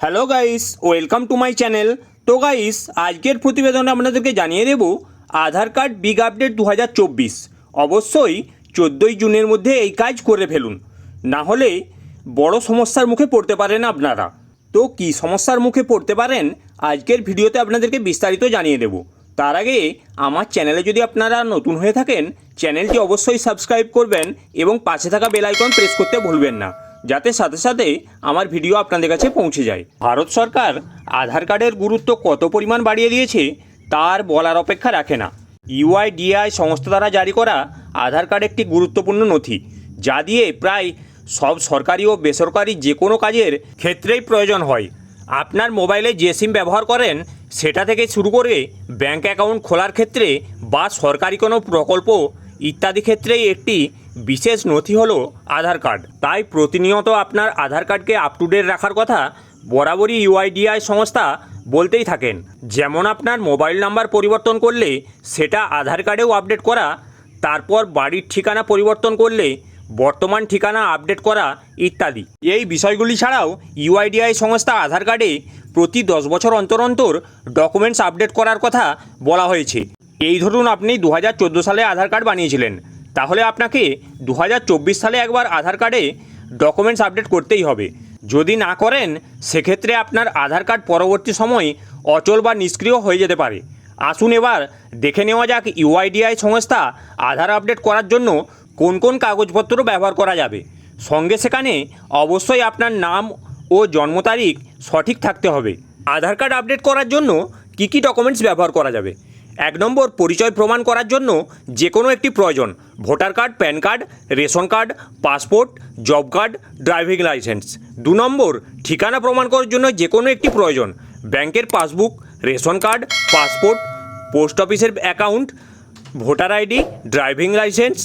Hello guys, welcome to my channel. তো guys, আজকের প্রতিবেদনে আপনাদেরকে জানিয়ে দেব আধার কার্ড বিগ আপডেট 2024। অবশ্যই 14ই জুনের মধ্যে এই কাজ করে ফেলুন, না হলে বড় সমস্যার মুখে পড়তে পারেন আপনারা। তো কী সমস্যার মুখে পড়তে পারেন আজকের ভিডিওতে আপনাদেরকে বিস্তারিত জানিয়ে দেব। তার আগে আমার চ্যানেলে যদি আপনারা নতুন হয়ে থাকেন, চ্যানেলটি অবশ্যই সাবস্ক্রাইব করবেন এবং পাশে থাকা বেল আইকন প্রেস করতে ভুলবেন না, যাতে সাথে সাথে আমার ভিডিও আপনাদের কাছে পৌঁছে যায়। ভারত সরকার আধার কার্ডের গুরুত্ব কত পরিমাণ বাড়িয়ে দিয়েছে তার বলার অপেক্ষা রাখে না। ইউআইডিআই সংস্থা দ্বারা জারি করা আধার কার্ড একটি গুরুত্বপূর্ণ নথি, যা দিয়ে প্রায় সব সরকারি ও বেসরকারি যে কোনো কাজের ক্ষেত্রেই প্রয়োজন হয়। আপনার মোবাইলে যে সিম ব্যবহার করেন সেটা থেকে শুরু করে ব্যাঙ্ক অ্যাকাউন্ট খোলার ক্ষেত্রে বা সরকারি কোনো প্রকল্প ইত্যাদি ক্ষেত্রেই একটি বিশেষ নথি হলো আধার কার্ড। তাই প্রতিনিয়ত আপনার আধার কার্ডকে আপ টু ডেট রাখার কথা বরাবরই ইউআইডিআই সংস্থা বলতেই থাকেন। যেমন আপনার মোবাইল নাম্বার পরিবর্তন করলে সেটা আধার কার্ডেও আপডেট করা, তারপর বাড়ির ঠিকানা পরিবর্তন করলে বর্তমান ঠিকানা আপডেট করা ইত্যাদি। এই বিষয়গুলি ছাড়াও ইউআইডিআই সংস্থা আধার কার্ডে প্রতি 10 বছর অন্তর অন্তর ডকুমেন্টস আপডেট করার কথা বলা হয়েছে। এই ধরুন আপনি 2014 সালে আধার কার্ড বানিয়েছিলেন, তাহলে আপনাকে 2024 সালে একবার আধার কার্ডে ডকুমেন্টস আপডেট করতেই হবে। যদি না করেন সেক্ষেত্রে আপনার আধার কার্ড পরবর্তী সময় অচল বা নিষ্ক্রিয় হয়ে যেতে পারে। আসুন এবার দেখে নেওয়া যাক ইউআইডিআই সংস্থা আধার আপডেট করার জন্য কোন কোন কাগজপত্র ব্যবহার করা যাবে। সঙ্গে সেখানে অবশ্যই আপনার নাম ও জন্ম তারিখ সঠিক থাকতে হবে। আধার কার্ড আপডেট করার জন্য কী কী ডকুমেন্টস ব্যবহার করা যাবে? 1 নম্বর, পরিচয় প্রমাণ করার জন্য যে কোনো একটি প্রয়োজন। Voter card, PAN card, ration card, passport, job card, driving licence. 2 number, ঠিকানা প্রমাণ করার জন্য যে কোনো একটি প্রয়োজন। ব্যাংকের passbook, ration card, passport, post অফিসের account, voter ID, driving licence,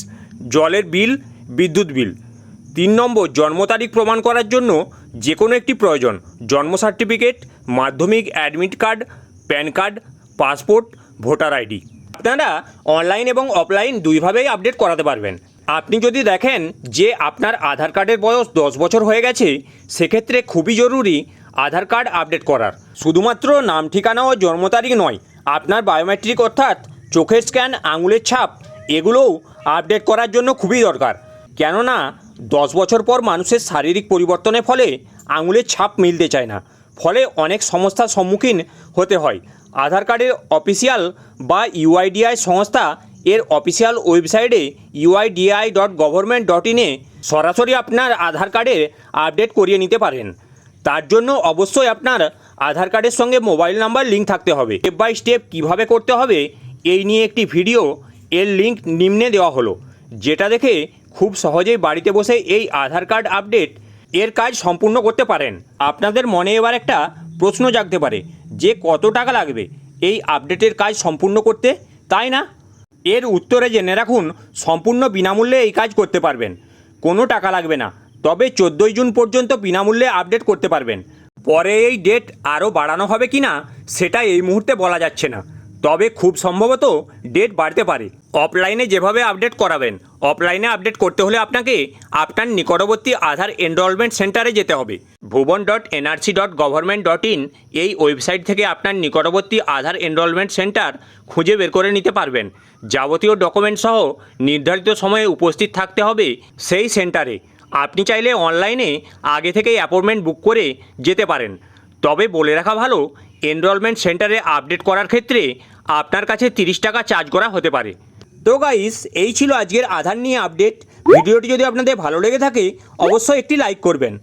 জলের বিল, বিদ্যুৎ বিল। 3 নম্বর, জন্ম তারিখ প্রমাণ করার জন্য যে কোনো একটি প্রয়োজন। জন্ম সার্টিফিকেট, মাধ্যমিক admit card, PAN card, passport, voter ID. আপনারা অনলাইন এবং অফলাইন দুইভাবেই আপডেট করাতে পারবেন। আপনি যদি দেখেন যে আপনার আধার কার্ডের বয়স 10 বছর হয়ে গেছে, সেক্ষেত্রে খুবই জরুরি আধার কার্ড আপডেট করার। শুধুমাত্র নাম, ঠিকানা ও জন্ম তারিখ নয়, আপনার বায়োমেট্রিক অর্থাৎ চোখের স্ক্যান, আঙুলের ছাপ, এগুলোও আপডেট করার জন্য খুবই দরকার। কেননা 10 বছর পর মানুষের শারীরিক পরিবর্তনের ফলে আঙুলের ছাপ মিলতে চায় না, ফলে অনেক সমস্যার সম্মুখীন হতে হয়। আধার কার্ডের অফিসিয়াল বা ইউআইডিআই সংস্থা এর অফিসিয়াল ওয়েবসাইটে uidi.government.in সরাসরি আপনার আধার কার্ডের আপডেট করিয়ে নিতে পারেন। তার জন্য অবশ্যই আপনার আধার কার্ডের সঙ্গে মোবাইল নাম্বার লিঙ্ক থাকতে হবে। স্টেপ বাই স্টেপ কীভাবে করতে হবে এই নিয়ে একটি ভিডিও, এর লিঙ্ক নিম্নে দেওয়া হলো, যেটা দেখে খুব সহজেই বাড়িতে বসে এই আধার কার্ড আপডেট এর কাজ সম্পূর্ণ করতে পারেন। আপনাদের মনে এবার একটা প্রশ্ন জাগতে পারে যে কত টাকা লাগবে এই আপডেটের কাজ সম্পূর্ণ করতে, তাই না? এর উত্তরে জেনে রাখুন, সম্পূর্ণ বিনামূল্যে এই কাজ করতে পারবেন, কোনো টাকা লাগবে না। তবে 14ই জুন পর্যন্ত বিনামূল্যে আপডেট করতে পারবেন। পরে এই ডেট আরও বাড়ানো হবে কি না সেটা এই মুহূর্তে বলা যাচ্ছে না, তবে খুব সম্ভবত ডেট বাড়তে পারে। অফলাইনে যেভাবে আপডেট করাবেন, অফলাইনে আপডেট করতে হলে আপনাকে আপনার নিকটবর্তী আধার এনরোলমেন্ট সেন্টারে যেতে হবে। bhuvan.nrc.government.in এই ওয়েবসাইট থেকে আপনার নিকটবর্তী আধার এনরোলমেন্ট সেন্টার খুঁজে বের করে নিতে পারবেন। যাবতীয় ডকুমেন্ট সহ নির্ধারিত সময়ে উপস্থিত থাকতে হবে সেই সেন্টারে। আপনি চাইলে অনলাইনে আগে থেকেই অ্যাপয়েন্টমেন্ট বুক করে যেতে পারেন। তবে বলে রাখা ভালো, এনরোলমেন্ট সেন্টারে আপডেট করার ক্ষেত্রে আপনার কাছে 30 টাকা চার্জ করা হতে পারে। তো গাইস, এই ছিল আজকের আধার নিয়ে আপডেট। ভিডিওটি যদি আপনাদের ভালো লেগে থাকে অবশ্যই একটি লাইক করবেন।